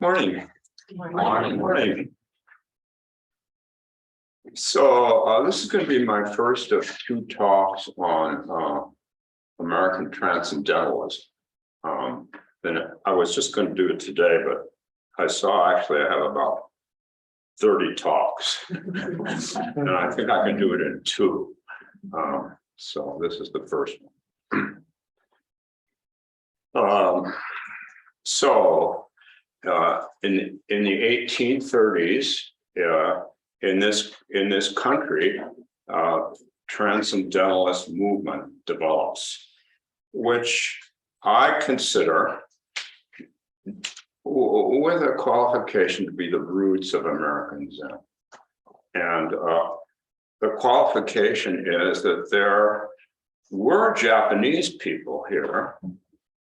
Morning. Morning. Morning. So this is going to be my first of two talks on American transcendentalism. And I was just going to do it today, but I saw actually I have about 30 talks, and I think I can do it in two. So this is the first one. In the 1830s, in this country, transcendentalist movement develops, which I consider, with a qualification, to be the roots of American Zen. And the qualification is that there were Japanese people here,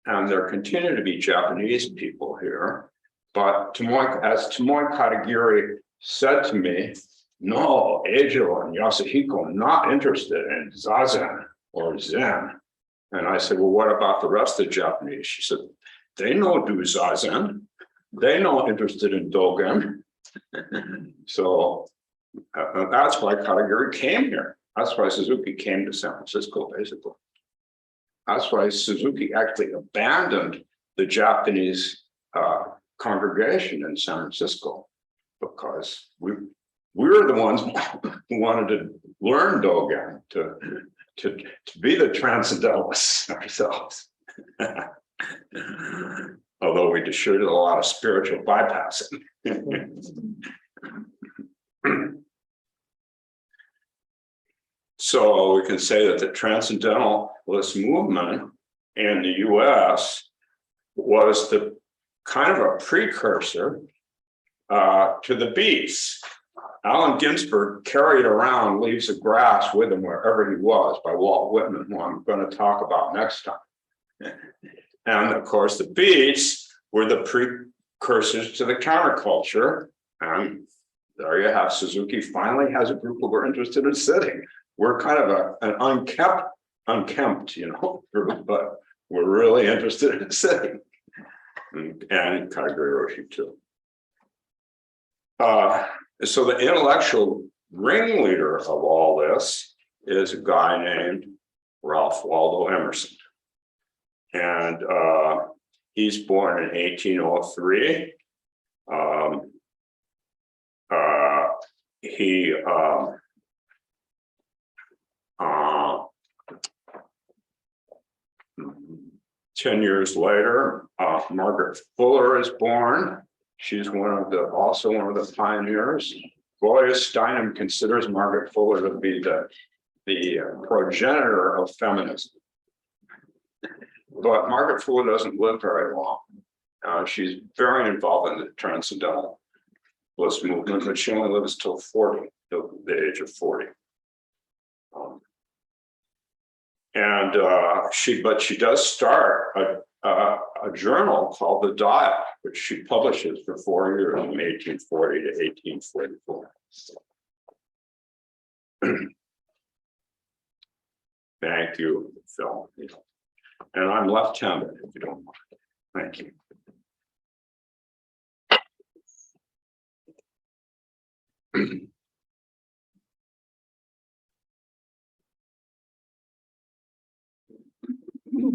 and there continue to be Japanese people here. But as Tomoe Katagiri said to me, no, Eijo and Yasuhiko are not interested in Zazen or Zen. And I said, well, what about the rest of the Japanese? She said, they know do Zazen. They know interested in Dogen. So that's why Katagiri came here. That's why Suzuki came to San Francisco, basically. That's why Suzuki actually abandoned the Japanese congregation in San Francisco, because we were the ones who wanted to learn Dogen, to be the transcendentalists ourselves. Although we sure did a lot of spiritual bypassing. So we can say that the transcendentalist movement in the US was the kind of a precursor to the Beats. Allen Ginsberg carried around Leaves of Grass with him wherever he was, by Walt Whitman, who I'm going to talk about next time. And of course, the Beats were the precursors to the counterculture. And there you have Suzuki finally has a group who were interested in sitting. We're kind of an unkempt, group, but we're really interested in sitting. And Katagiri Roshi too. So the intellectual ringleader of all this is a guy named Ralph Waldo Emerson. And he's born in 1803. He 10 years later, Margaret Fuller is born. She's also one of the pioneers. Gloria Steinem considers Margaret Fuller to be the progenitor of feminism. But Margaret Fuller doesn't live very long. She's very involved in the transcendentalist movement, but she only lives till 40, till the age of 40. But she does start a journal called The Dial, which she publishes for 4 years from 1840 to 1844. Thank you, Phil. And I'm left-handed, if you don't mind. Thank you.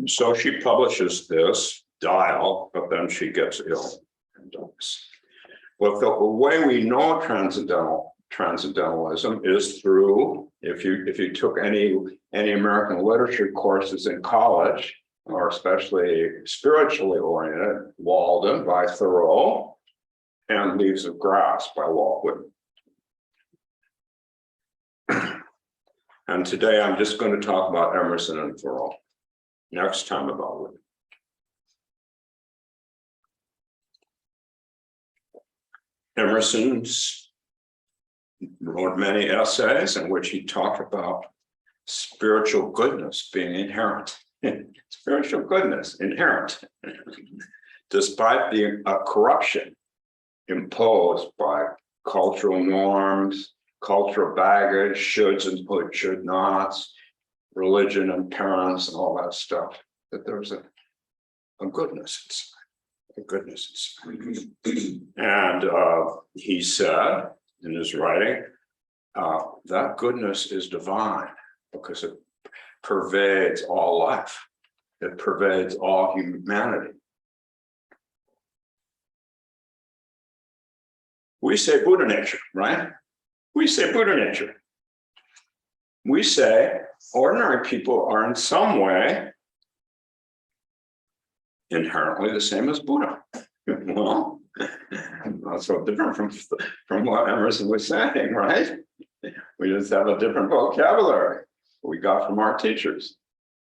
So she publishes this Dial, but then she gets ill and dies. Well, the way we know transcendentalism is through, if you took any American literature courses in college, or especially spiritually oriented, Walden by Thoreau, and Leaves of Grass by Walt Whitman. And today I'm just going to talk about Emerson and Thoreau. Next time about Whitman. Emerson wrote many essays in which he talked about spiritual goodness being inherent. Spiritual goodness inherent, despite the corruption imposed by cultural norms, cultural baggage, shoulds and should nots, religion and parents and all that stuff, that there's a goodness inside. The goodness. And he said in his writing, that goodness is divine because it pervades all life. It pervades all humanity. We say Buddha nature, right? We say Buddha nature. We say ordinary people are in some way inherently the same as Buddha. Well, not so different from what Emerson was saying, right? We just have a different vocabulary we got from our teachers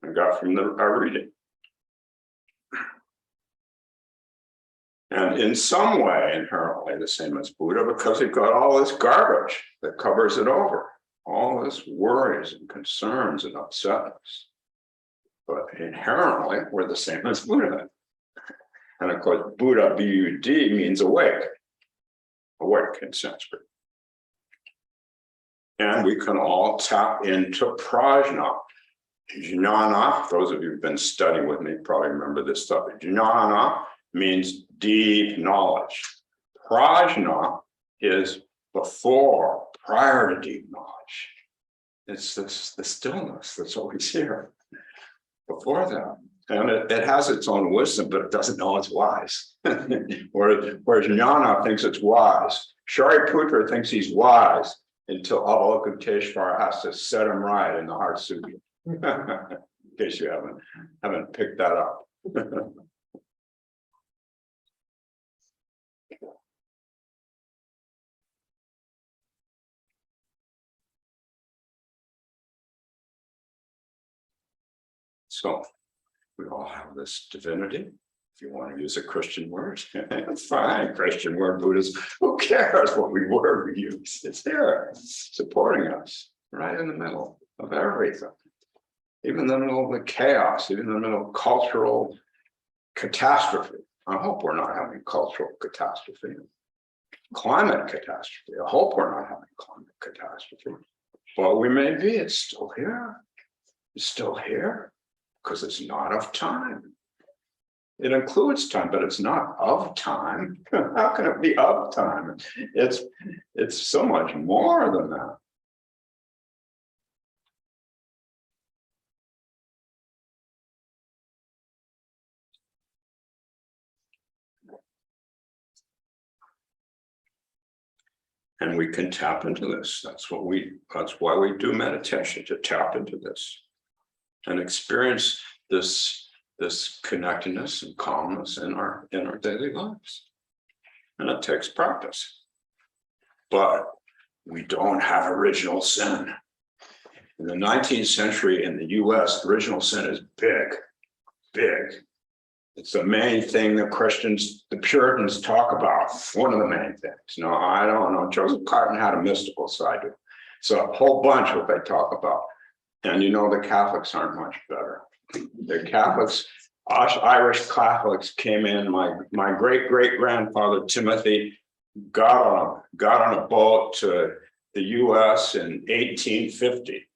and got from our reading. And in some way, inherently the same as Buddha, because we've got all this garbage that covers it over, all this worries and concerns and upsetness. But inherently, we're the same as Buddha. And of course, Buddha, B-U-D, means awake in Sanskrit. And we can all tap into prajna. Jnana, those of you who've been studying with me probably remember this stuff. Jnana means deep knowledge. Prajna is prior to deep knowledge. It's the stillness that's always here before that. And it has its own wisdom, but it doesn't know it's wise. Whereas Jnana thinks it's wise. Shariputra thinks he's wise until Avalokiteshvara has to set him right in the Heart Sutra. In case you haven't picked that up. So we all have this divinity. If you want to use a Christian word, it's fine. Christian word, Buddhist, who cares what word we use? It's there, supporting us, right in the middle of everything. Even in the middle of the chaos, even in the middle of cultural catastrophe. I hope we're not having cultural catastrophe. Climate catastrophe. I hope we're not having climate catastrophe. But we may be, it's still here. It's still here. Because it's not of time. It includes time, but it's not of time. How can it be of time? It's so much more than that. And we can tap into this. That's why we do meditation, to tap into this and experience this connectedness and calmness in our daily lives. And it takes practice. But we don't have original sin. In the 19th century in the US, original sin is big. It's the main thing that Christians, the Puritans talk about. One of the main things. No, I don't know. Joseph Carton had a mystical side to it. So a whole bunch what they talk about. And you know, the Catholics aren't much better. The Catholics, us Irish Catholics came in, my great-great-grandfather Timothy got on a boat to the US in 1850.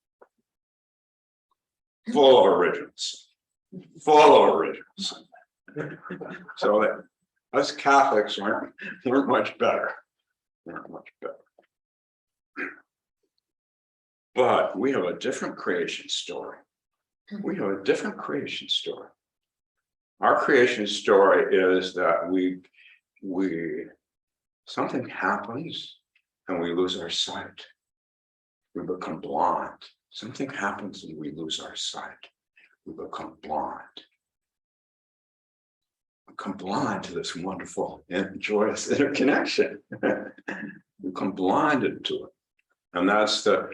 Full of originals. So that us Catholics weren't much better. But we have a different creation story. Our creation story is that we something happens and we lose our sight. We become blind. Something happens and we lose our sight. We become blind. Become blind to this wonderful and joyous interconnection. We become blinded to it. And that's the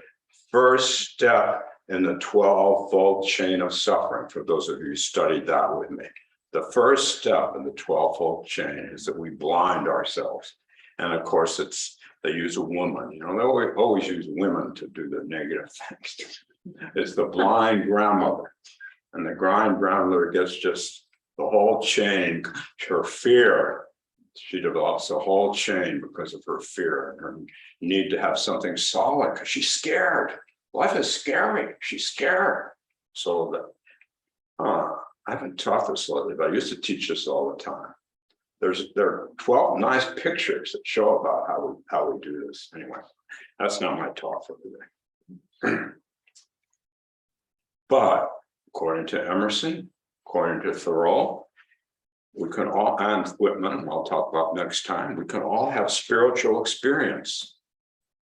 first step in the 12-fold chain of suffering, for those of you who studied that with me. The first step in the 12-fold chain is that we blind ourselves. And of course, they use a woman. You know, they always use women to do the negative things. It's the blind grandmother. And the blind grandmother gets just the whole chain, her fear. She develops a whole chain because of her fear and her need to have something solid because she's scared. Life is scary. She's scared. So that I haven't taught this lately, but I used to teach this all the time. there are 12 nice pictures that show about how we do this. Anyway, that's not my talk for today. But according to Emerson, according to Thoreau, we can all, and Whitman, I'll talk about next time, we can all have spiritual experience.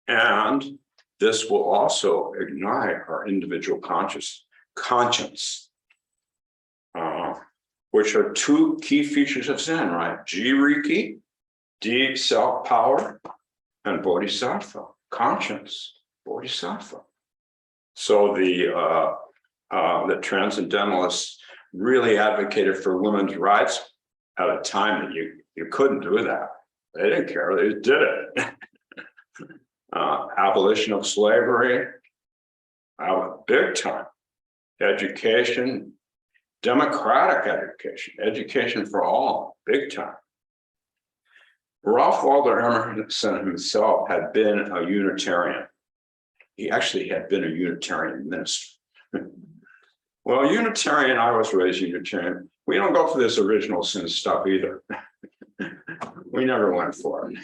And this will also ignite our individual conscience, which are two key features of Zen, right? Jiriki, deep self-power, and bodhisattva, conscience, bodhisattva. So the transcendentalists really advocated for women's rights at a time that you couldn't do that. They didn't care, they just did it. Abolition of slavery, big time. Education, democratic education for all, big time. Ralph Waldo Emerson himself had been a Unitarian. He actually had been a Unitarian minister. Well, Unitarian, I was raised Unitarian. We don't go for this original sin stuff either. We never went for it.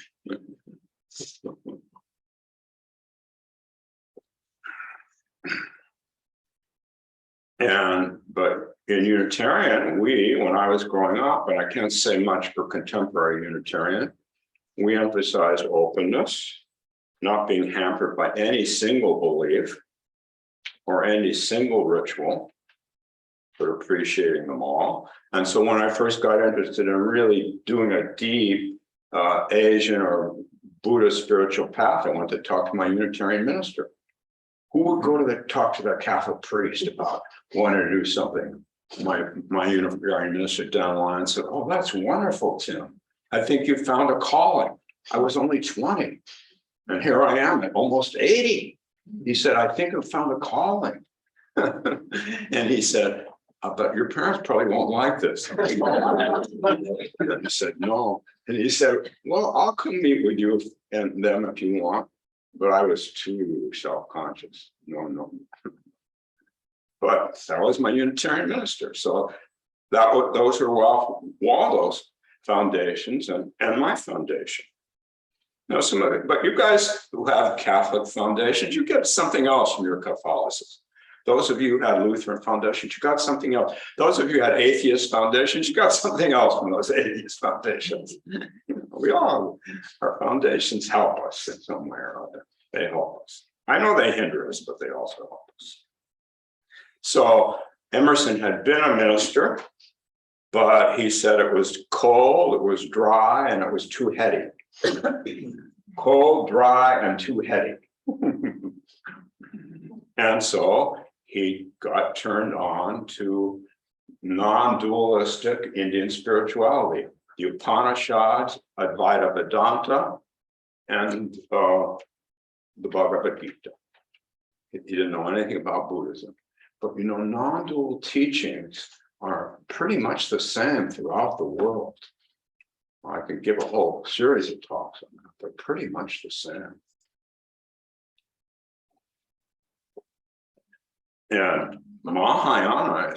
But in Unitarian, when I was growing up, and I can't say much for contemporary Unitarian, we emphasize openness, not being hampered by any single belief or any single ritual, but appreciating them all. And so when I first got interested in really doing a deep Asian or Buddhist spiritual path, I went to talk to my Unitarian minister. Who would go to talk to the Catholic priest about wanting to do something? My Unitarian minister down the line said, "Oh, that's wonderful, Tim. I think you found a calling." I was only 20, and here I am at almost 80. He said, "I think I found a calling." And he said, "But your parents probably won't like this." And I said, "No." And he said, "Well, I'll come meet with you and them if you want." But I was too self-conscious. No. But that was my Unitarian minister. So those are Waldo's foundations and my foundation. Now, but you guys who have Catholic foundations, you get something else from your Catholicism. Those of you who had Lutheran foundations, you got something else. Those of you who had atheist foundations, you got something else from those atheist foundations. We all, our foundations help us in some way or other. They help us. I know they hinder us, but they also help us. So Emerson had been a minister, but he said it was cold, it was dry, and it was too heady. Cold, dry, and too heady. And so he got turned on to non-dualistic Indian spirituality, the Upanishads, Advaita Vedanta, and the Bhagavad Gita. He didn't know anything about Buddhism. But non-dual teachings are pretty much the same throughout the world. I could give a whole series of talks on that. They're pretty much the same. And Mahayana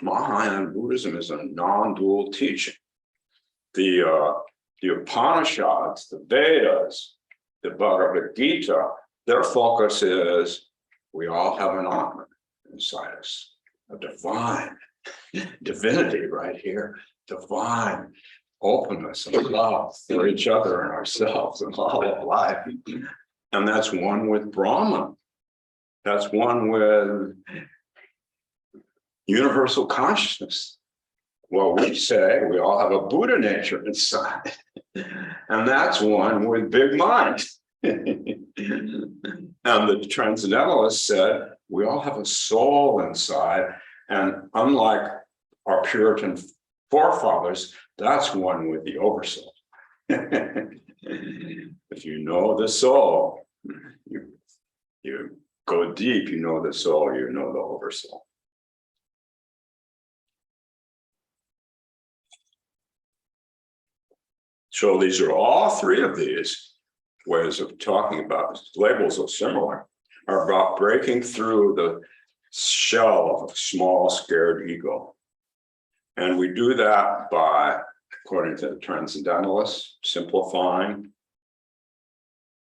Mahayana Buddhism is a non-dual teaching. The Upanishads, the Vedas, the Bhagavad Gita, their focus is we all have an Atman inside us, a divine divinity right here, divine openness and love for each other and ourselves and all of life. And that's one with Brahman. That's one with universal consciousness. Well, we say we all have a Buddha nature inside. And that's one with big mind. And the transcendentalists said we all have a soul inside. And unlike our Puritan forefathers, that's one with the oversoul. If you know the soul, you go deep, you know the soul, you know the oversoul. So these are all three of these ways of talking about labels are similar, are about breaking through the shell of a small, scared ego. And we do that by according to the transcendentalists, simplifying,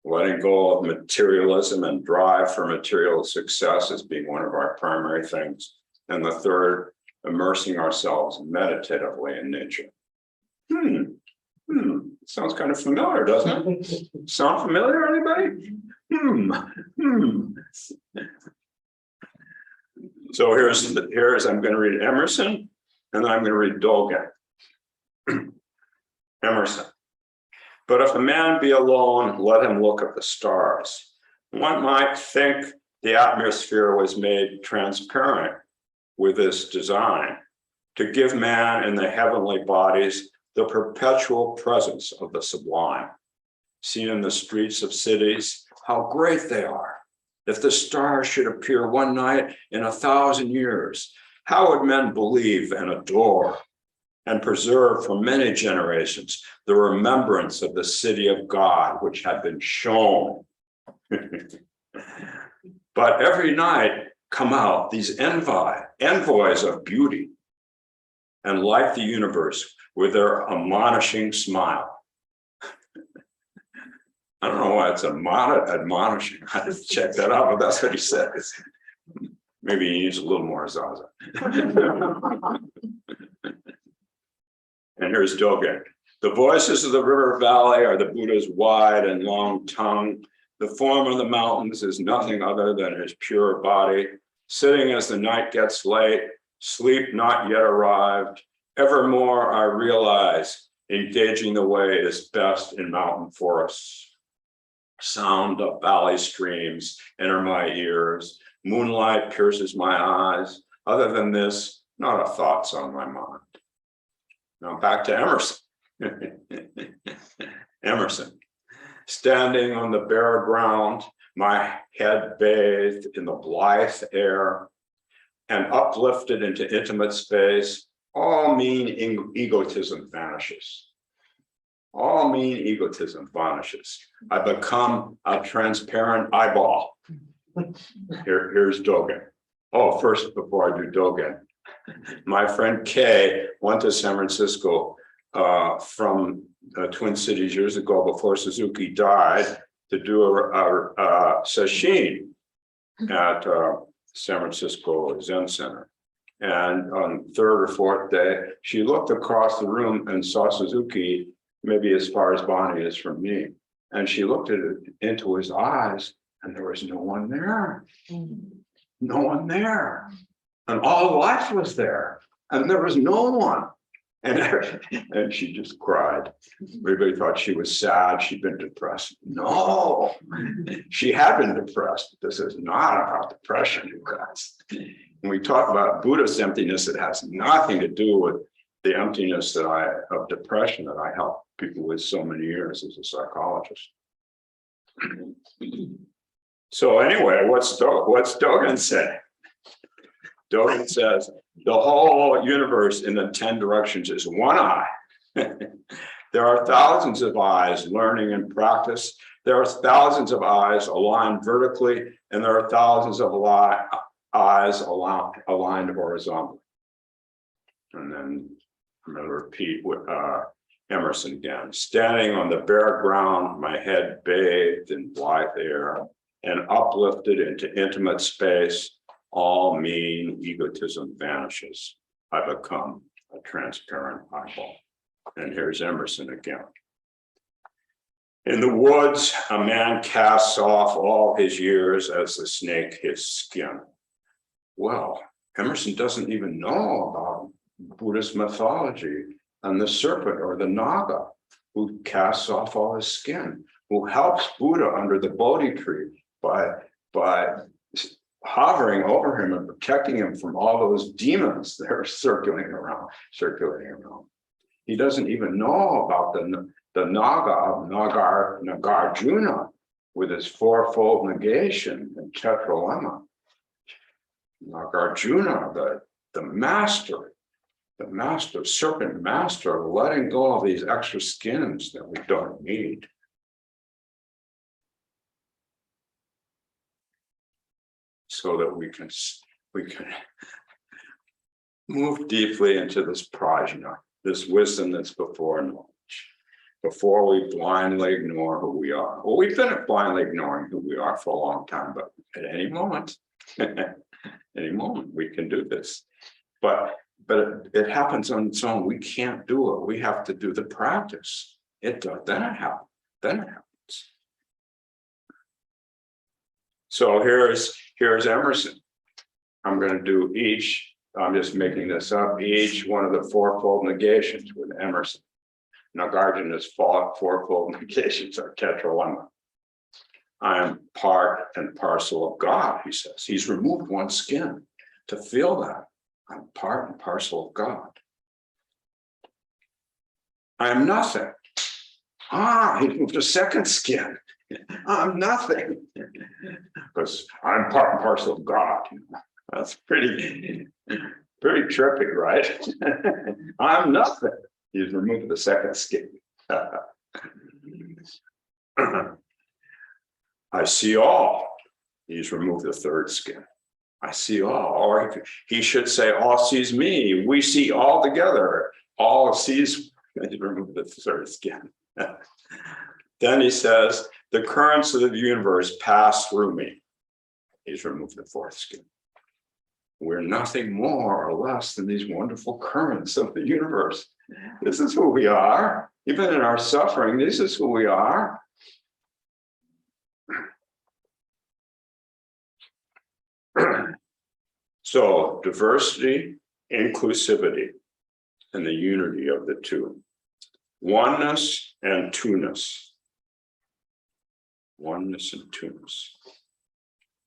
letting go of materialism and drive for material success as being one of our primary things. And the third, immersing ourselves meditatively in nature. Sounds kind of familiar, doesn't it? Sound familiar, anybody? So here's I'm going to read Emerson, and then I'm going to read Dogen. Emerson. But if a man be alone, let him look at the stars. One might think the atmosphere was made transparent with this design to give man in the heavenly bodies the perpetual presence of the sublime. Seen in the streets of cities, how great they are. If the stars should appear one night in 1,000 years, how would men believe and adore and preserve for many generations the remembrance of the city of God, which had been shown? But every night come out these envoys of beauty and light the universe with their admonishing smile. I don't know why it's admonishing. I had to check that out, but that's what he says. Maybe he needs a little more Zaza. And here's Dogen. The voices of the river valley are the Buddha's wide and long tongue. The form of the mountains is nothing other than his pure body. Sitting as the night gets late, sleep not yet arrived. Evermore I realize engaging the way is best in mountain forests. Sound of valley streams enter my ears. Moonlight pierces my eyes. Other than this, not a thought's on my mind. Now back to Emerson. Emerson. Standing on the bare ground, my head bathed in the blithe air and uplifted into intimate space, all mean egotism vanishes. All mean egotism vanishes. I become a transparent eyeball. Here's Dogen. Oh, first, before I do Dogen, my friend Kay went to San Francisco from Twin Cities years ago before Suzuki died to do a sesshin at San Francisco Zen Center. And on third or fourth day, she looked across the room and saw Suzuki maybe as far as Bonnie is from me. And she looked into his eyes and there was no one there. No one there. And all life was there. And there was no one. And she just cried. Everybody thought she was sad. She'd been depressed. No, she had been depressed. This is not about depression, you guys. When we talk about Buddhist emptiness, it has nothing to do with the emptiness of depression that I help people with so many years as a psychologist. So anyway, what's Dogen say? Dogen says, the whole universe in the 10 directions is one eye. There are thousands of eyes learning and practice. There are thousands of eyes aligned vertically, and there are thousands of eyes aligned horizontally. And then I'm going to repeat what Emerson again. Standing on the bare ground, my head bathed in blithe air and uplifted into intimate space, all mean egotism vanishes. I become a transparent eyeball. And here's Emerson again. In the woods, a man casts off all his years as the snake his skin. Well, Emerson doesn't even know about Buddhist mythology and the serpent or the Naga who casts off all his skin, who helps Buddha under the Bodhi tree by hovering over him and protecting him from all those demons that are circulating around. He doesn't even know about the Naga, Nagarjuna, with his fourfold negation and tetralemma. Nagarjuna, the master, serpent master, letting go of these extra skins that we don't need. So that we can move deeply into this prajna, this wisdom that's before knowledge, before we blindly ignore who we are. Well, we've been blindly ignoring who we are for a long time, but at any moment, any moment we can do this. But it happens on its own. We can't do it. We have to do the practice. Then it happens. Then it happens. So here's Emerson. I'm going to do each. I'm just making this up. Each one of the fourfold negations with Emerson. Nagarjuna's fourfold negations are tetralemma. I am part and parcel of God, he says. He's removed one skin to feel that. I'm part and parcel of God. I am nothing. He moved a second skin. I'm nothing. Because I'm part and parcel of God. That's pretty trippy, right? I'm nothing. He's removed the second skin. I see all. He's removed the third skin. I see all. Or he should say, all sees me. We see all together. All sees. He's removed the third skin. Then he says, the currents of the universe pass through me. He's removed the fourth skin. We're nothing more or less than these wonderful currents of the universe. This is who we are. Even in our suffering, this is who we are. So diversity, inclusivity, and the unity of the two. Oneness and two-ness. Oneness and two-ness.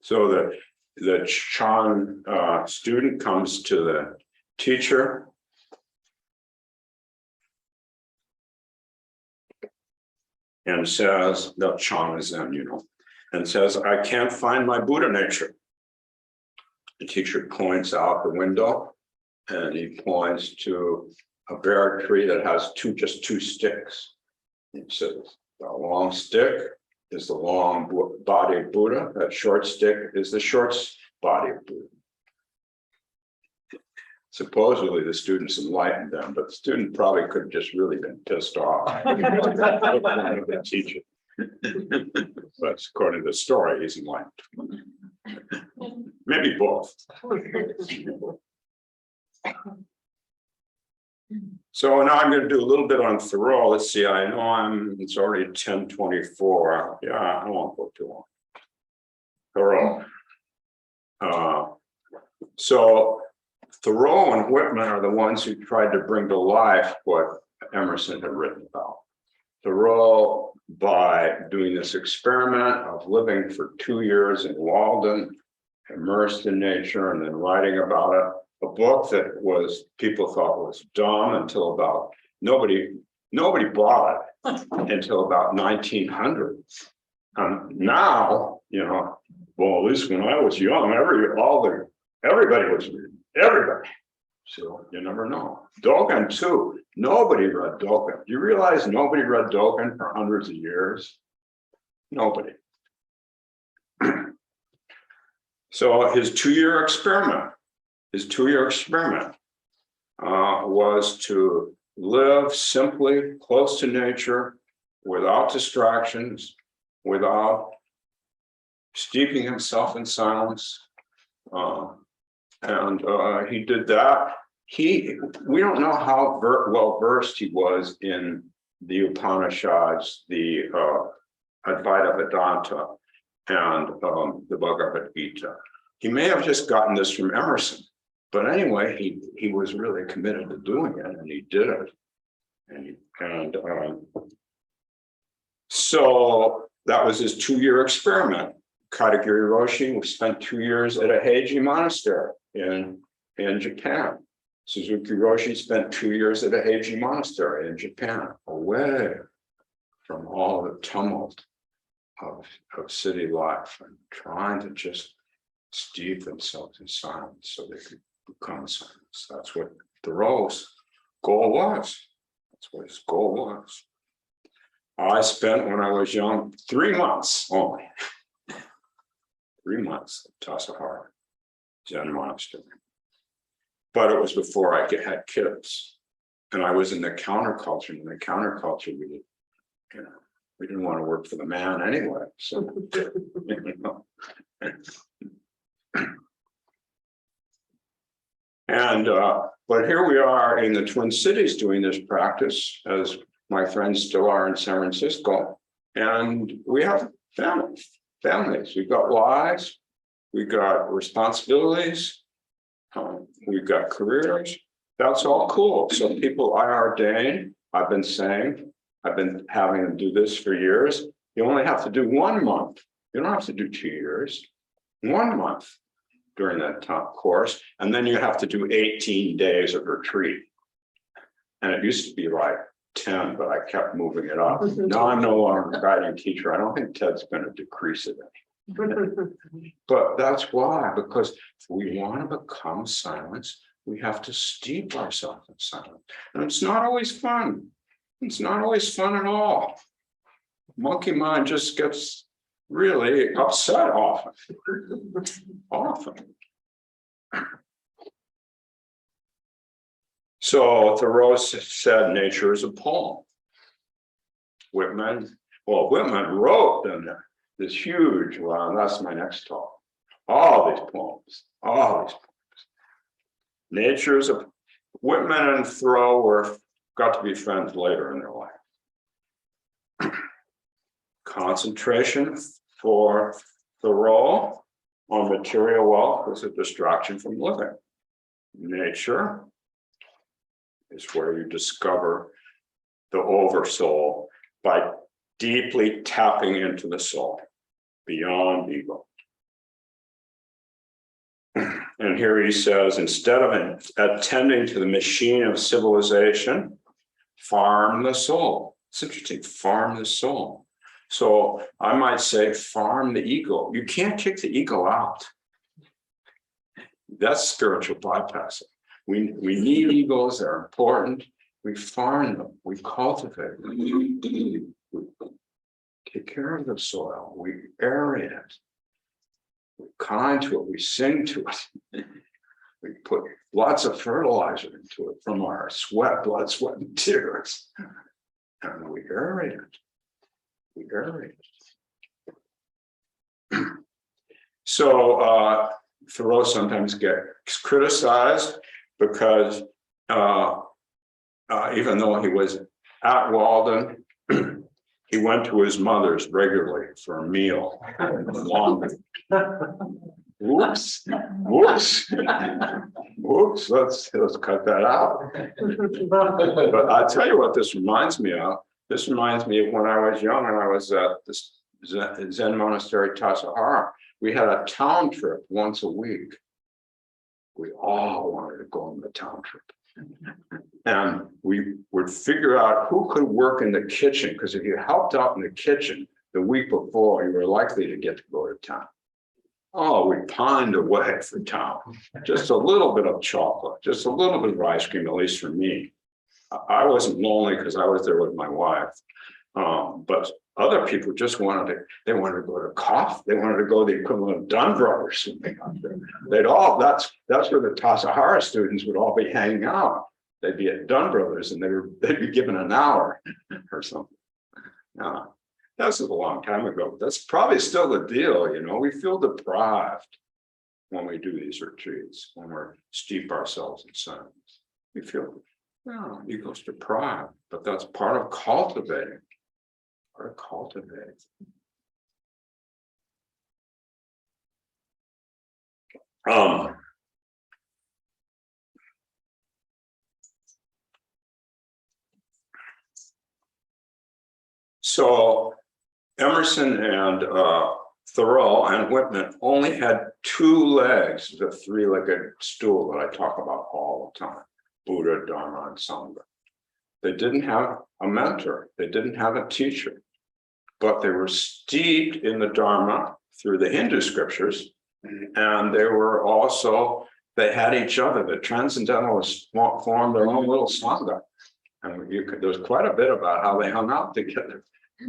So the Chan student comes to the teacher and says, the Chan is Zen, and says, I can't find my Buddha nature. The teacher points out the window and he points to a bare tree that has just two sticks. He says, the long stick is the long bodied Buddha. That short stick is the short bodied Buddha. Supposedly the students enlightened them, but the student probably could have just really been pissed off. The teacher. But according to the story, he's enlightened. Maybe both. So now I'm going to do a little bit on Thoreau. Let's see, I know it's already 10:24. Yeah, I won't go too long. Thoreau. So Thoreau and Whitman are the ones who tried to bring to life what Emerson had written about. Thoreau, by doing this experiment of living for 2 years in Walden, immersed in nature, and then writing about it, a book that people thought was dumb until about nobody bought it until about 1900. Now, well, at least when I was young, everybody was reading, everybody. So you never know. Dogen too. Nobody read Dogen. You realize nobody read Dogen for hundreds of years? Nobody. So his 2-year experiment was to live simply close to nature, without distractions, without steeping himself in silence. He did that. We don't know how well versed he was in the Upanishads, the Advaita Vedanta, and the Bhagavad Gita. He may have just gotten this from Emerson, but anyway, he was really committed to doing it, and he did it. So that was his 2-year experiment. Katagiri Roshi spent 2 years at a Heiji monastery in Japan. Suzuki Roshi spent 2 years at a Heiji monastery in Japan, away from all the tumult of city life, and trying to just steep themselves in silence so they could become silence. That's what Thoreau's goal was. That's what his goal was. I spent, when I was young, 3 months only. 3 months at Tassajara Zen Monastery. But it was before I had kids. And I was in the counterculture. And in the counterculture, we didn't want to work for the man anyway. So, and but here we are in the Twin Cities doing this practice, as my friends still are in San Francisco, and we have families. We've got lives, we've got responsibilities, we've got careers. That's all cool. So people I ordain, I've been having them do this for years. You only have to do 1 month. You don't have to do 2 years. 1 month during that top course, and then you have to do 18 days of retreat. And it used to be like 10, but I kept moving it up. Now I'm no longer a guiding teacher. I don't think Ted's going to decrease it any. But that's why, because if we want to become silence, we have to steep ourselves in silence. And it's not always fun. It's not always fun at all. Monkey mind just gets really upset often. So Thoreau said nature is a poem. Whitman wrote them this huge, well, that's my next talk. All these poems. Nature is a, Whitman and Thoreau got to be friends later in their life. Concentration for Thoreau on material wealth was a distraction from living. Nature is where you discover the oversoul by deeply tapping into the soul beyond ego. And here he says, instead of attending to the machine of civilization, farm the soul. It's interesting, farm the soul. So I might say farm the ego. You can't kick the ego out. That's spiritual bypassing. We need egos, they're important. We farm them, we cultivate them. We take care of the soil, we aerate it. We're kind to it, we sing to it. We put lots of fertilizer into it from our sweat, blood, sweat, and tears. And we aerate it. So Thoreau sometimes gets criticized because even though he was at Walden, he went to his mother's regularly for a meal. Whoops, let's cut that out. But I'll tell you what this reminds me of. This reminds me of when I was young and I was at this Zen monastery, Tassajara. We had a town trip once a week. We all wanted to go on the town trip. And we would figure out who could work in the kitchen, because if you helped out in the kitchen the week before, you were likely to get to go to town. Oh, we pined away for town. Just a little bit of chocolate, just a little bit of ice cream, at least for me. I wasn't lonely because I was there with my wife. But other people just wanted to go to coffee. They wanted to go to the equivalent of Dunn Brothers. They'd all, that's where the Tassajara students would all be hanging out. They'd be at Dunn Brothers and they'd be given an hour or something. That was a long time ago, but that's probably still the deal, you know. We feel deprived when we do these retreats, when we're steep ourselves in silence. We feel, ego's deprived, but that's part of cultivating. So Emerson and Thoreau and Whitman only had 2 legs, the 3-legged stool that I talk about all the time, Buddha, Dharma, and Sangha. They didn't have a mentor. They didn't have a teacher, but they were steeped in the Dharma through the Hindu scriptures. And they had each other. The Transcendentalists formed their own little Sangha. And there's quite a bit about how they hung out together,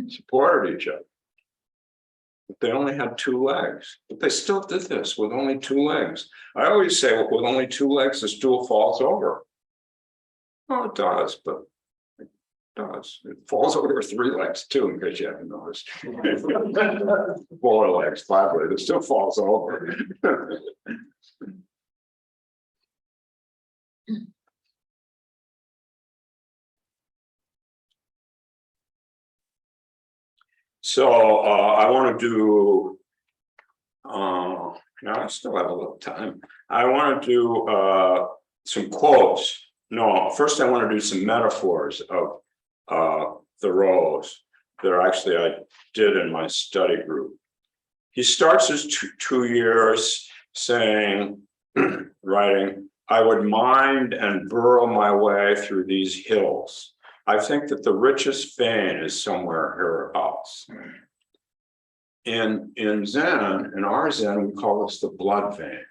supported each other. But they only had 2 legs, but they still did this with only 2 legs. I always say, with only 2 legs, the stool falls over. Oh, it does, but it does. It falls over 3 legs too, in case you haven't noticed. 4 legs, 5 legs, it still falls over. So I want to do, now I still have a little time. I want to do some quotes. No, first I want to do some metaphors of Thoreau's that actually I did in my study group. He starts his 2 years saying, writing, I would mind and burrow my way through these hills. I think that the richest vein is somewhere hereabouts. In Zen, in our Zen, we call this the blood vein,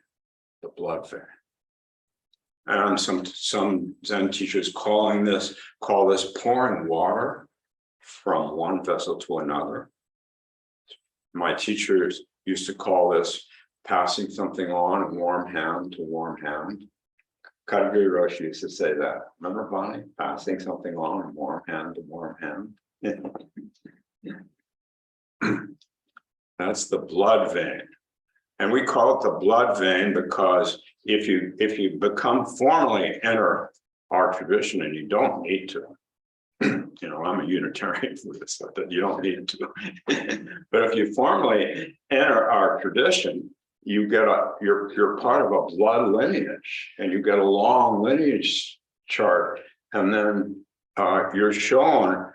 the blood vein. And some Zen teachers call this pouring water from one vessel to another. My teachers used to call this passing something on, warm hand to warm hand. Kadagiri Roshi used to say that. Remember, Bonnie? Passing something on, warm hand to warm hand. That's the blood vein. And we call it the blood vein because if you become formally enter our tradition, and you don't need to, you know, I'm a Unitarian for this, that you don't need to. But if you formally enter our tradition, you get you're part of a blood lineage, and you get a long lineage chart, and then you're shown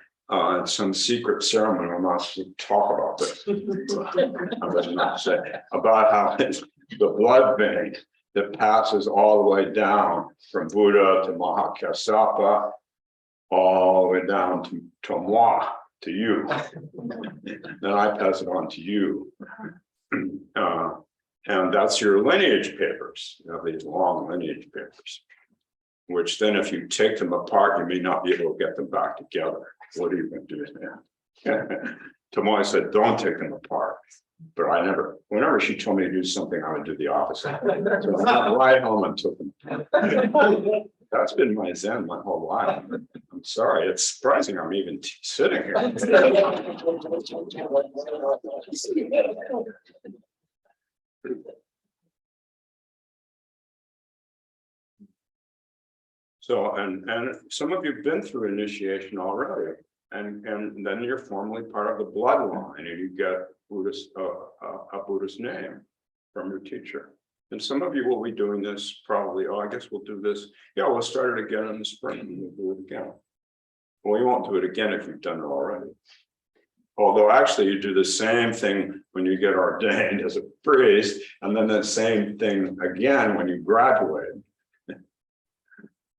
some secret ceremony. I'm not to talk about this. I'm just not say about how it's the blood vein that passes all the way down from Buddha to Mahakassapa, all the way down to moi, to you. Then I pass it on to you. And that's your lineage papers. You have these long lineage papers, which then if you take them apart, you may not be able to get them back together. What are you going to do now? Tomoe said, don't take them apart. But whenever she told me to do something, I would do the opposite. So I went right home and took them apart. That's been my Zen my whole life. I'm sorry, it's surprising I'm even sitting here. So, and some of you have been through initiation already, and then you're formally part of the bloodline, and you get a Buddhist name from your teacher. And some of you will be doing this probably, I guess we'll do this. Yeah, we'll start it again in the spring, and we'll do it again. Well, you won't do it again if you've done it already. Although actually you do the same thing when you get ordained as a priest, and then the same thing again when you graduate.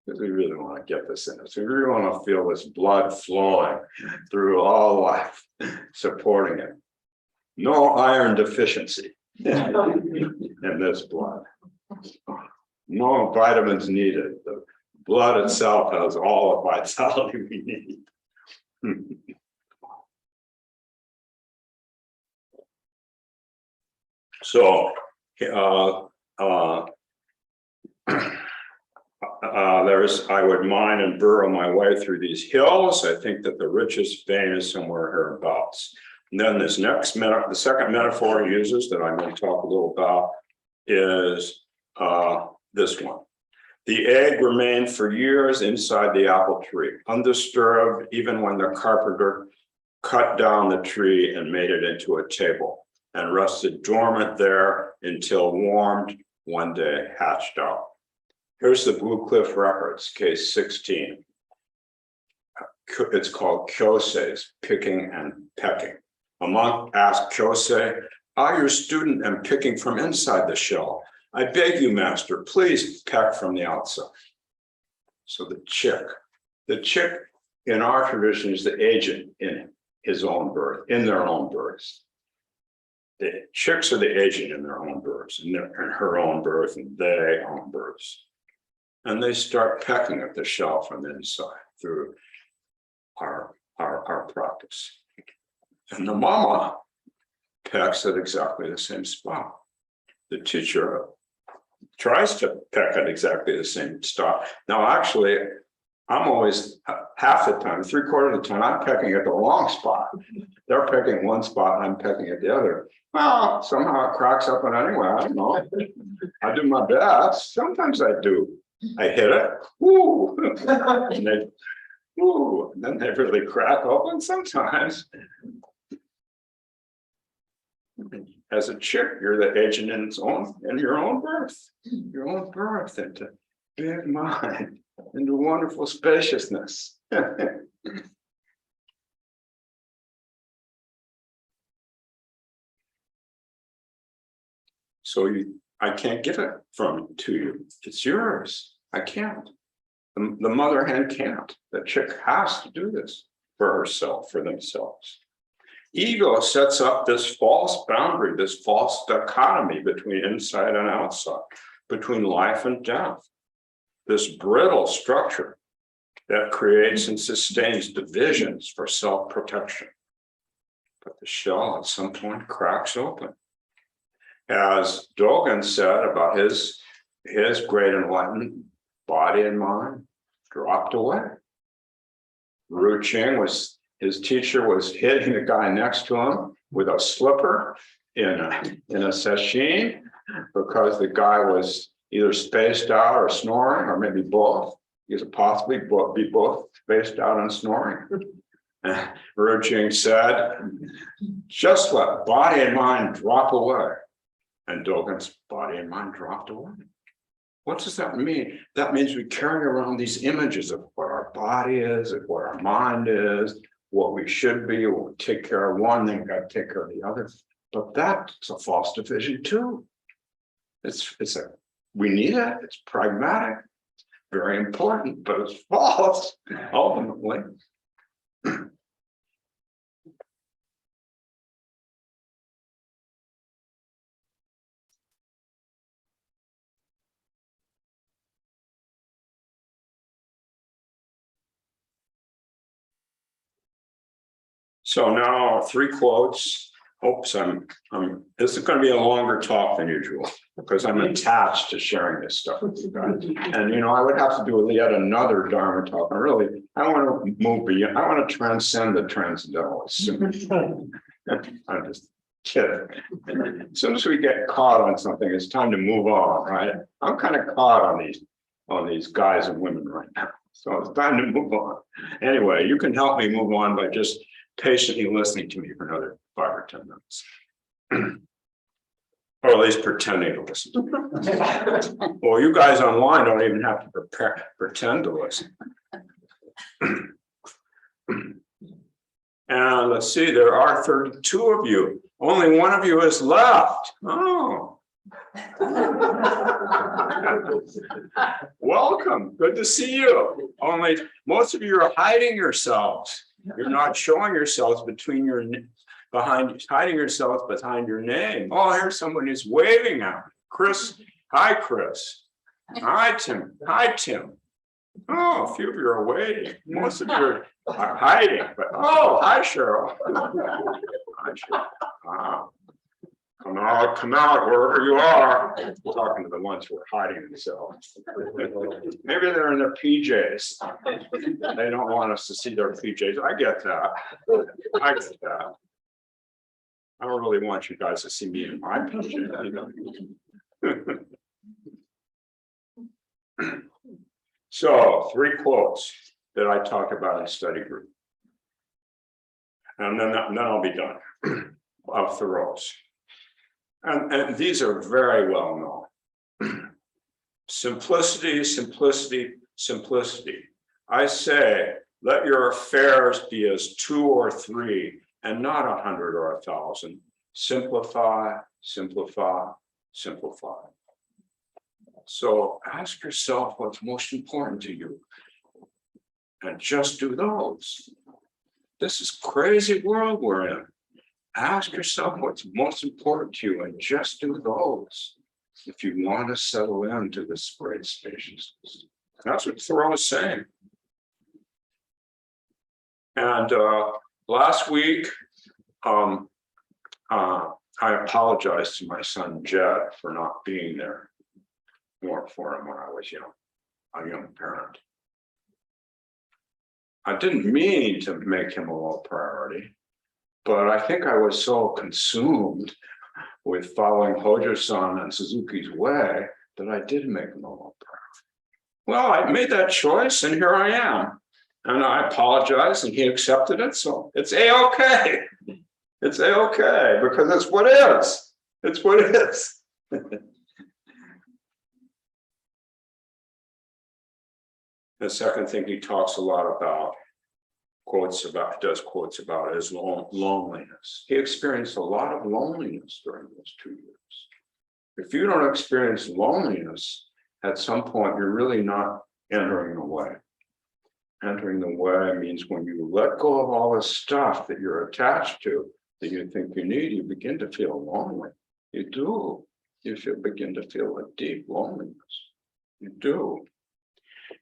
Because we really want to get this in us. We really want to feel this blood flowing through all life, supporting it. No iron deficiency in this blood. No vitamins needed. The blood itself has all the vitality we need. So, I would mine and burrow my way through these hills. I think that the richest vein is somewhere hereabouts. And then this next the second metaphor he uses that I'm going to talk a little about is this one. The egg remained for years inside the apple tree, undisturbed even when the carpenter cut down the tree and made it into a table, and rested dormant there until warmed, one day hatched out. Here's the Blue Cliff Records, case 16. It's called Kyose's Picking and Pecking. A monk asked Kyosei, I, your student, am picking from inside the shell. I beg you, master, please peck from the outside. So the chick in our tradition is the agent in his own birth, in their own births. The chicks are the agent in their own births, in her own birth, and their own births. And they start pecking at the shell from the inside through our practice. And the mama pecks at exactly the same spot. The teacher tries to peck at exactly the same spot. Now, actually, I'm always half the time, 3/4 of the time, I'm pecking at the wrong spot. They're pecking one spot, I'm pecking at the other. Well, somehow it cracks up and anyway, I don't know. I do my best. Sometimes I do. I hit it. Woo! And then they really crack open sometimes. As a chick, you're the agent in your own birth into big mind, into wonderful spaciousness. So I can't give it to you. It's yours. I can't. The mother hen can't. The chick has to do this for herself, for themselves. Ego sets up this false boundary, this false dichotomy between inside and outside, between life and death, this brittle structure that creates and sustains divisions for self-protection. But the shell at some point cracks open. As Dogen said about his great enlightenment, body and mind dropped away. Ru Ching his teacher was hitting the guy next to him with a slipper in a sesshin because the guy was either spaced out or snoring, or maybe both. He could possibly be both spaced out and snoring. Ru Ching said, just let body and mind drop away. And Dogen's body and mind dropped away. What does that mean? That means we carry around these images of what our body is, of what our mind is, what we should be. We'll take care of one, then we've got to take care of the other. But that's a false division too. We need it. It's pragmatic, very important, but it's false ultimately. So now 3 quotes. Oops, this is going to be a longer talk than usual because I'm attached to sharing this stuff with you guys. And I would have to do yet another Dharma talk. And really, I want to move beyond. I want to transcend the transcendental. I'm just kidding. As soon as we get caught on something, it's time to move on, right? I'm kind of caught on these guys and women right now. So it's time to move on. Anyway, you can help me move on by just patiently listening to me for another 5 or 10 minutes. Or at least pretending to listen. Well, you guys online don't even have to pretend to listen. And let's see, there are 32 of you. Only one of you is left. Oh. Welcome. Good to see you. Only most of you are hiding yourselves. You're not showing yourselves hiding yourselves behind your name. Oh, here's someone who's waving at me. Chris. Hi, Chris. Hi, Tim. Hi, Tim. Oh, a few of you are waiting. Most of you are hiding. But hi, Cheryl. Hi, Cheryl. Wow. Come out, wherever you are. I'm talking to the ones who are hiding themselves. Maybe they're in their PJs. They don't want us to see their PJs. I get that. I don't really want you guys to see me in my PJs. So 3 quotes that I talk about in study group. And then I'll be done. Of Thoreau's. And these are very well known. Simplicity, simplicity, simplicity. I say, let your affairs be as 2 or 3 and not 100 or 1,000. Simplify, simplify, simplify. So ask yourself what's most important to you and just do those. This is crazy world we're in. Ask yourself what's most important to you and just do those if you want to settle into this great spaciousness. That's what Thoreau is saying. And last week, I apologized to my son Jed for not being there more for him when I was young, a young parent. I didn't mean to make him a low priority, but I think I was so consumed with following Hojo-san and Suzuki's way that I did make him a low priority. Well, I made that choice and here I am. And I apologized and he accepted it. So it's A-okay. It's A-okay because it's what is. It's what it is. The second thing he talks a lot about, does quotes about is loneliness. He experienced a lot of loneliness during those 2 years. If you don't experience loneliness, at some point, you're really not entering the way. Entering the way means when you let go of all the stuff that you're attached to, that you think you need, you begin to feel lonely. You do. You begin to feel a deep loneliness. You do.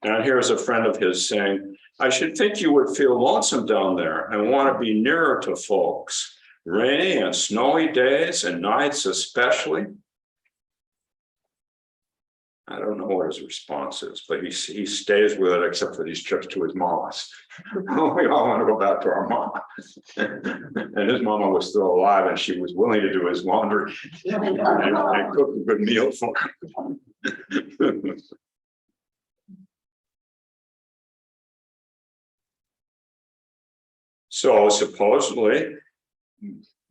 And here's a friend of his saying, I should think you would feel lonesome down there and want to be nearer to folks. Rainy and snowy days and nights especially. I don't know what his response is, but he stays with it except for these trips to his mama's. We all want to go back to our mama. And his mama was still alive and she was willing to do his laundry and cook a good meal for him. So supposedly,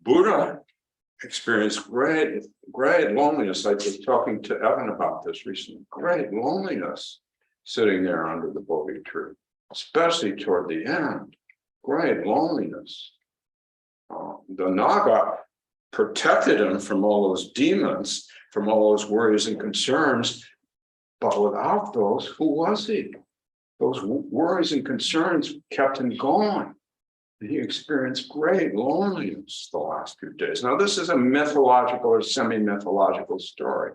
Buddha experienced great loneliness. I was talking to Evan about this recently. Great loneliness sitting there under the Bodhi tree, especially toward the end. Great loneliness. The Naga protected him from all those demons, from all those worries and concerns. But without those, who was he? Those worries and concerns kept him going. He experienced great loneliness the last few days. Now, this is a mythological or semi-mythological story.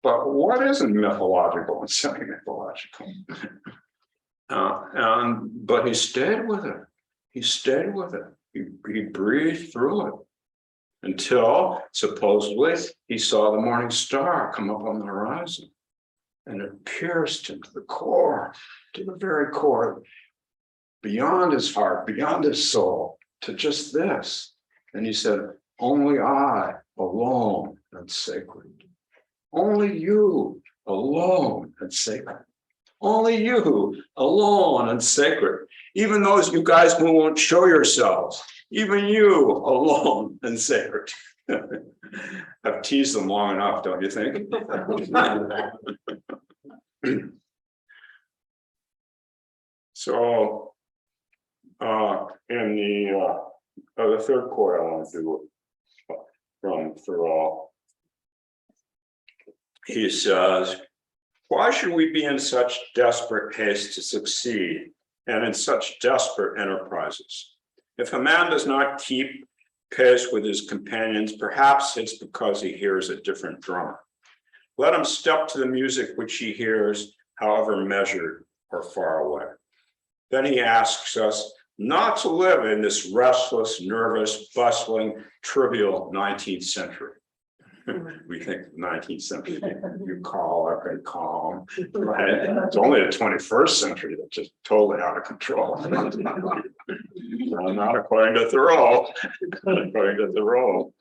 But what isn't mythological and semi-mythological? But he stayed with it. He stayed with it. He breathed through it until, supposedly, he saw the morning star come up on the horizon. And it pierced him to the core, to the very core, beyond his heart, beyond his soul, to just this. And he said, only I, alone and sacred. Only you, alone and sacred. Only you, alone and sacred. Even those you guys who won't show yourselves, even you, alone and sacred. I've teased them long enough, don't you think? So, in the third quote I want to do from Thoreau, he says, why should we be in such desperate haste to succeed and in such desperate enterprises? If a man does not keep pace with his companions, perhaps it's because he hears a different drummer. Let him step to the music which he hears, however measured or far away. Then he asks us not to live in this restless, nervous, bustling, trivial 19th century. We think 19th century, you call up and calm, right? It's only the 21st century that's just totally out of control. Not according to Thoreau. According to Thoreau.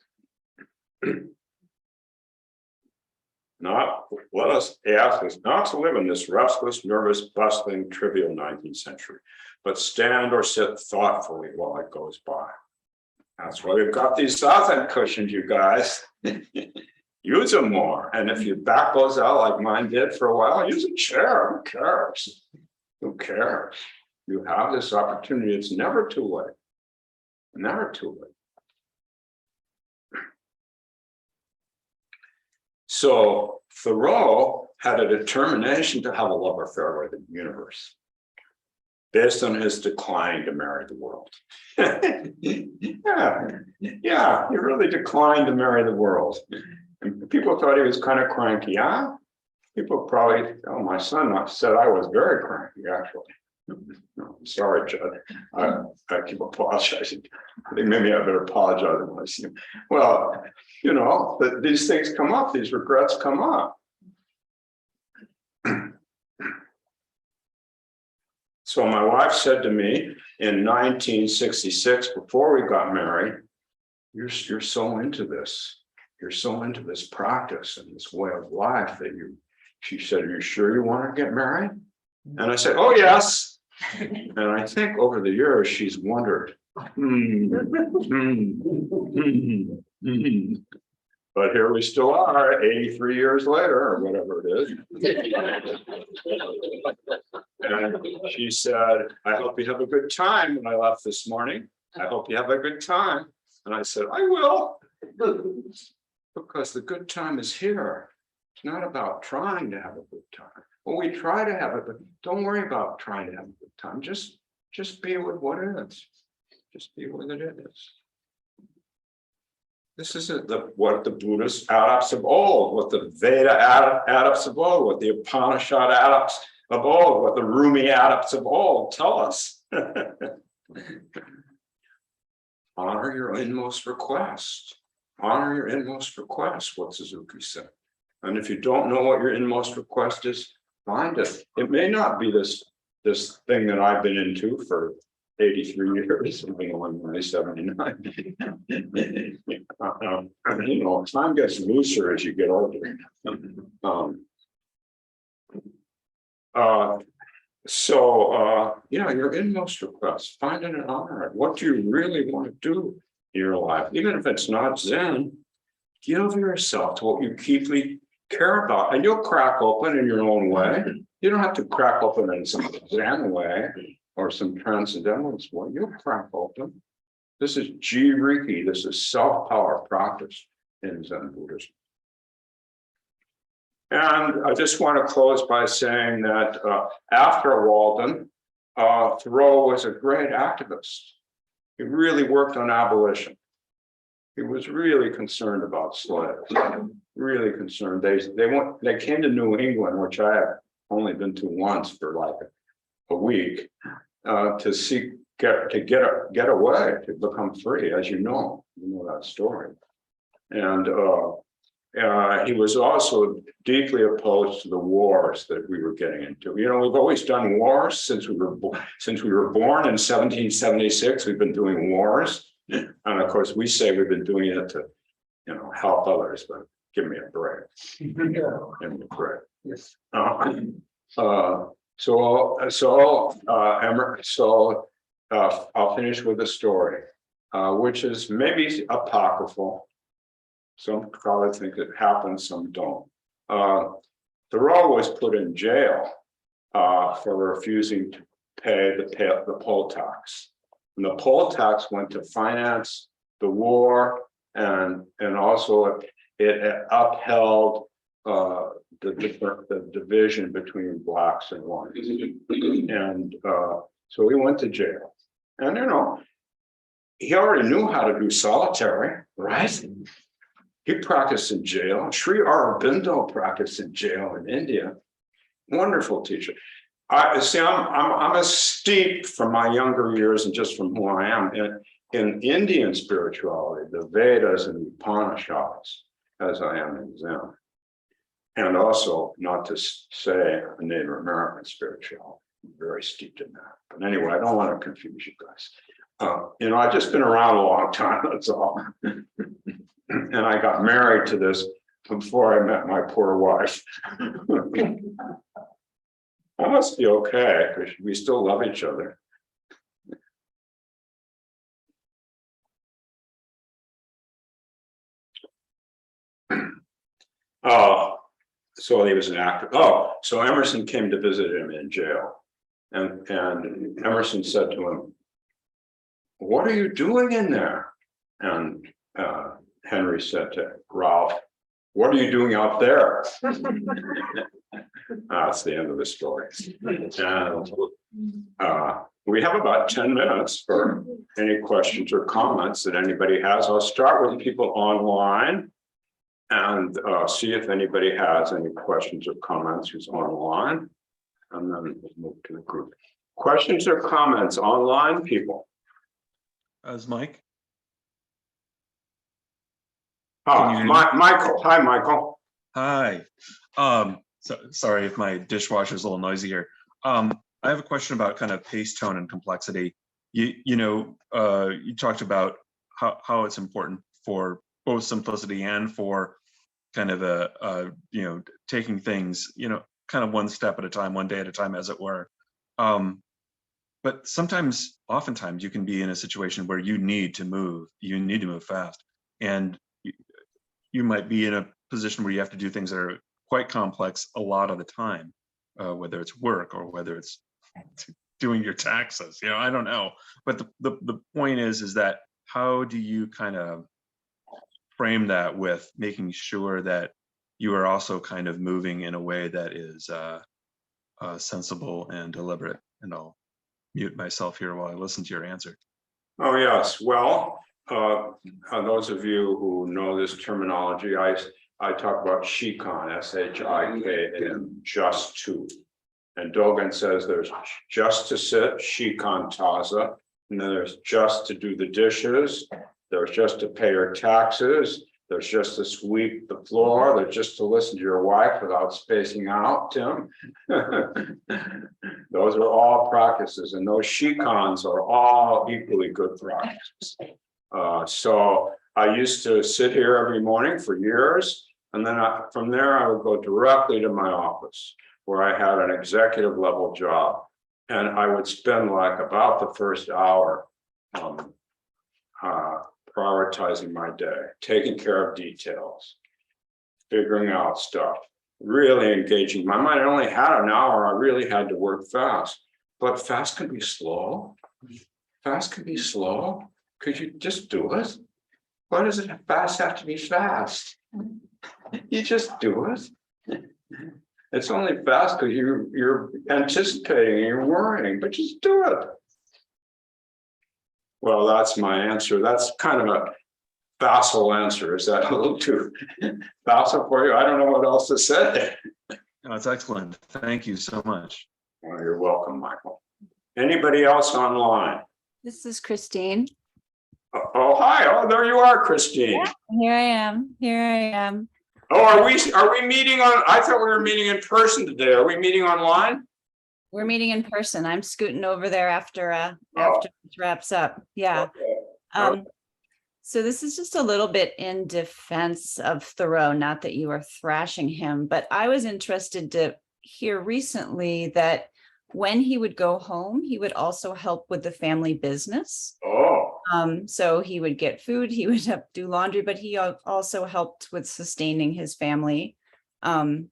Let us ask us not to live in this restless, nervous, bustling, trivial 19th century, but stand or sit thoughtfully while it goes by. That's why we've got these Zazen cushions, you guys. Use them more. And if your back goes out like mine did for a while, use a chair. Who cares? Who cares? You have this opportunity. It's never too late. Never too late. So Thoreau had a determination to have a love affair with the universe, based on his decline to marry the world. Yeah, he really declined to marry the world. And people thought he was kind of cranky, huh? People probably, oh, my son said I was very cranky, actually. No, I'm sorry, Judd. I keep apologizing. I think maybe I better apologize when I see him. Well, you know, these things come up, these regrets come up. So my wife said to me in 1966, before we got married, you're so into this. You're so into this practice and this way of life that she said, are you sure you want to get married? And I said, oh, yes. And I think over the years, she's wondered, but here we still are 83 years later, or whatever it is. And she said, I hope you have a good time when I left this morning. I hope you have a good time. And I said, I will. Because the good time is here. It's not about trying to have a good time. Well, we try to have it, but don't worry about trying to have a good time. Just be with what is. Just be with it is. This isn't what the Buddhist adepts of old, what the Veda adepts of old, what the Upanishad adepts of old, what the Rumi adepts of old tell us. Honor your inmost request. Honor your inmost request, what Suzuki said. And if you don't know what your inmost request is, find it. It may not be this thing that I've been into for 83 years, something along my 79. Time gets looser as you get older. Your inmost request, find it and honor it. What do you really want to do in your life? Even if it's not Zen, give yourself to what you deeply care about, and you'll crack open in your own way. You don't have to crack open in some Zen way or some transcendentalist way. You'll crack open. This is Jiriki. This is self-power practice in Zen Buddhism. And I just want to close by saying that after Walden, Thoreau was a great activist. He really worked on abolition. He was really concerned about slaves. Really concerned. They came to New England, which I have only been to once for like a week, to get away, to become free, as you know that story. And he was also deeply opposed to the wars that we were getting into. We've always done wars since we were born in 1776. We've been doing wars, and of course we say we've been doing it to, help others. But give me a break. Give me a break. Yes. I'll finish with a story, which is maybe apocryphal. Some probably think it happened, some don't. Thoreau was put in jail for refusing to pay the poll tax. And the poll tax went to finance the war, and also it upheld the division between blacks and whites. And so he went to jail. And he already knew how to do solitary, right? He practiced in jail. Sri Aurobindo practiced in jail in India. Wonderful teacher. I'm a steep from my younger years and just from who I am in Indian spirituality, the Vedas and the Upanishads, as I am in Zen. And also, not to say a Native American spirituality, I'm very steeped in that. But anyway, I don't want to confuse you guys. I've just been around a long time, that's all. And I got married to this before I met my poor wife. I must be okay, because we still love each other. So he was an actor. So Emerson came to visit him in jail. And Emerson said to him, "What are you doing in there?" And Henry said to Ralph, "What are you doing out there?" That's the end of the story. And we have about 10 minutes for any questions or comments that anybody has. I'll start with people online and see if anybody has any questions or comments who's online. And then we'll move to the group. Questions or comments online, people? As Mike. Michael. Hi, Michael. Hi. So sorry if my dishwasher is a little noisy here. I have a question about kind of pace, tone, and complexity. You talked about how it's important for both simplicity and for kind of taking things, kind of one step at a time, one day at a time, as it were. But oftentimes you can be in a situation where you need to move fast. And you might be in a position where you have to do things that are quite complex a lot of the time, whether it's work or whether it's doing your taxes, I don't know. But the point is that how do you kind of frame that with making sure that you are also kind of moving in a way that is sensible and deliberate? And I'll mute myself here while I listen to your answer. Oh, yes. Well, those of you who know this terminology, I talk about shikhan, S-H-I-K-N, just to. And Dogen says there's just to sit, shikhan taza, and then there's just to do the dishes, there's just to pay your taxes, there's just to sweep the floor, there's just to listen to your wife without spacing out, Tim. Those are all practices, and those shikhans are all equally good practices. So I used to sit here every morning for years, and then from there I would go directly to my office, where I had an executive level job, and I would spend like about the first hour prioritizing my day, taking care of details, figuring out stuff, really engaging my mind. I only had an hour. I really had to work fast, but fast can be slow. Fast can be slow. Could you just do it? Why does it fast have to be fast? You just do it. It's only fast because you're anticipating and you're worrying, but just do it. Well, that's my answer. That's kind of a facile answer. Is that a little too facile for you? I don't know what else to say. No, it's excellent. Thank you so much. Well, you're welcome, Michael. Anybody else online? This is Christine. Oh, hi. Oh, there you are, Christine. Yeah, here I am. Here I am. Oh, are we meeting on? I thought we were meeting in person today. Are we meeting online? We're meeting in person. I'm scooting over there after Oh. this wraps up. Yeah. Okay. So this is just a little bit in defense of Thoreau, not that you are thrashing him, but I was interested to hear recently that when he would go home, he would also help with the family business. Oh. So he would get food, he would do laundry, but he also helped with sustaining his family. And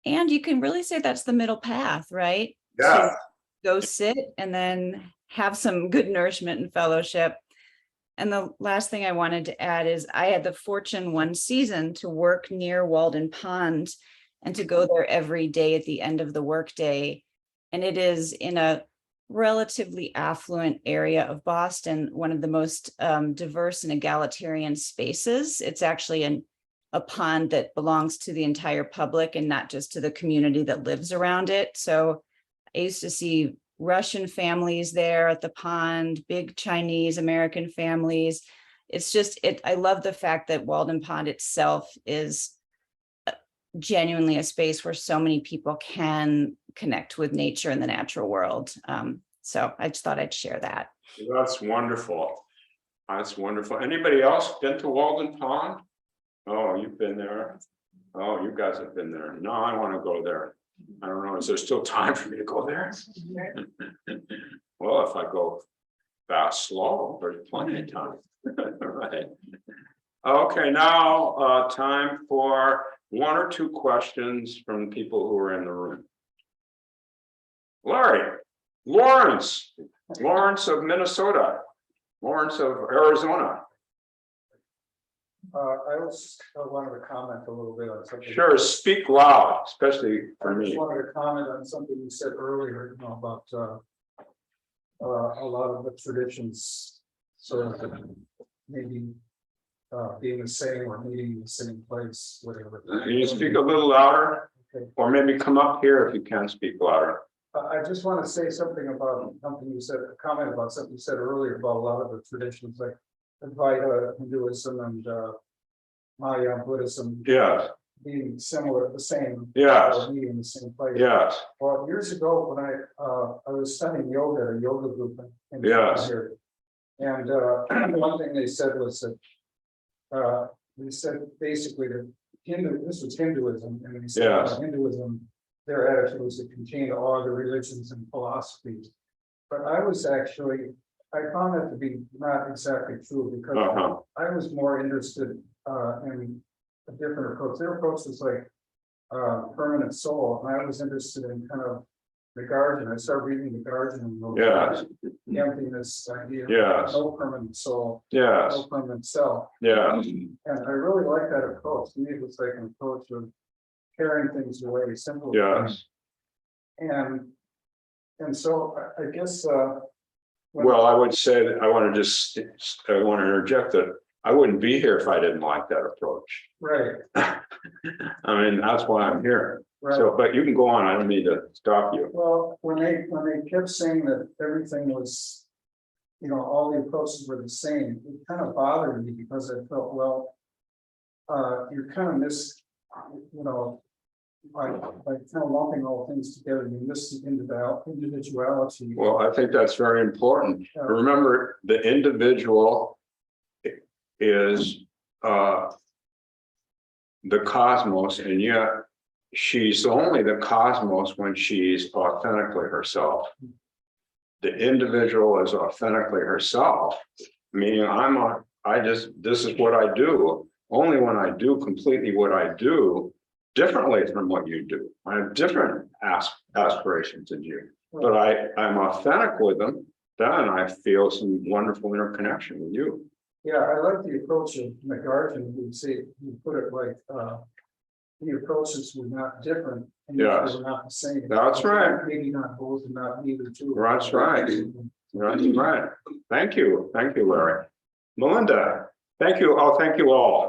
you can really say that's the middle path, right? Yeah. To go sit and then have some good nourishment and fellowship. And the last thing I wanted to add is I had the fortune one season to work near Walden Pond and to go there every day at the end of the workday. And it is in a relatively affluent area of Boston, one of the most diverse and egalitarian spaces. It's actually a pond that belongs to the entire public and not just to the community that lives around it. So I used to see Russian families there at the pond, big Chinese American families. It's just, I love the fact that Walden Pond itself is genuinely a space where so many people can connect with nature and the natural world. So I just thought I'd share that. That's wonderful. That's wonderful. Anybody else been to Walden Pond? Oh, you've been there. Oh, you guys have been there. No, I want to go there. I don't know. Is there still time for me to go there? Well, if I go fast, slow, there's plenty of time. Right. Okay, now time for one or two questions from people who are in the room. Lawrence of Minnesota, Lawrence of Arizona. I also wanted to comment a little bit on something. Sure, speak loud, especially for I me. just wanted to comment on something you said earlier, about a lot of the traditions sort of maybe being the same or meeting in the same place, whatever. Can you speak a little louder? Okay. Or maybe come up here if you can speak louder. I just want to say something about something you said, a comment about something you said earlier about a lot of the traditions, like Advaita Hinduism and Mahayana Buddhism. Yes. being similar, the same. Yes. or meeting in the same place. yes, Well, years ago, when I was studying yoga at a yoga group in Yes. here. And one thing they said was that they said basically that this was Hinduism, and they said Yes. Hinduism, their attitude was to contain all the religions and philosophies. But I found that to be not exactly true, because uh-huh, I was more interested in a different approach. Their approach was like permanent soul, and I was interested in kind of the Guardian. I started reading the Guardian and wrote yes, the emptiness idea. Yes. No permanent soul, yes, no permanent self. yes, And I really like that approach. To me, it was like an approach of carrying things away, simple. yes. And so I guess Well, I would say that I want to interject that I wouldn't be here if I didn't like that approach. right, I mean, that's why I'm here. right. So, but you can go on. I don't mean to stop you. Well, when they kept saying that everything was, all the approaches were the same, it kind of bothered me, because I felt, well, you're kind of by kind of lumping all things together, you miss the individuality. Well, I think that's very important. Remember, the individual is the cosmos, and yet she's only the cosmos when she's authentically herself. The individual is authentically herself, meaning this is what I do. Only when I do completely what I do differently from what you do. I have different aspirations than you, but I'm authentic with them. Then I feel some wonderful interconnection with you. Yeah, I like the approach of McGargan, you put it like, the approaches were not different. And yet Yes. they were not the same. That's right. Maybe not both and not neither two. That's right. That's right. Thank you, Larry. Melinda, thank you. Thank you all.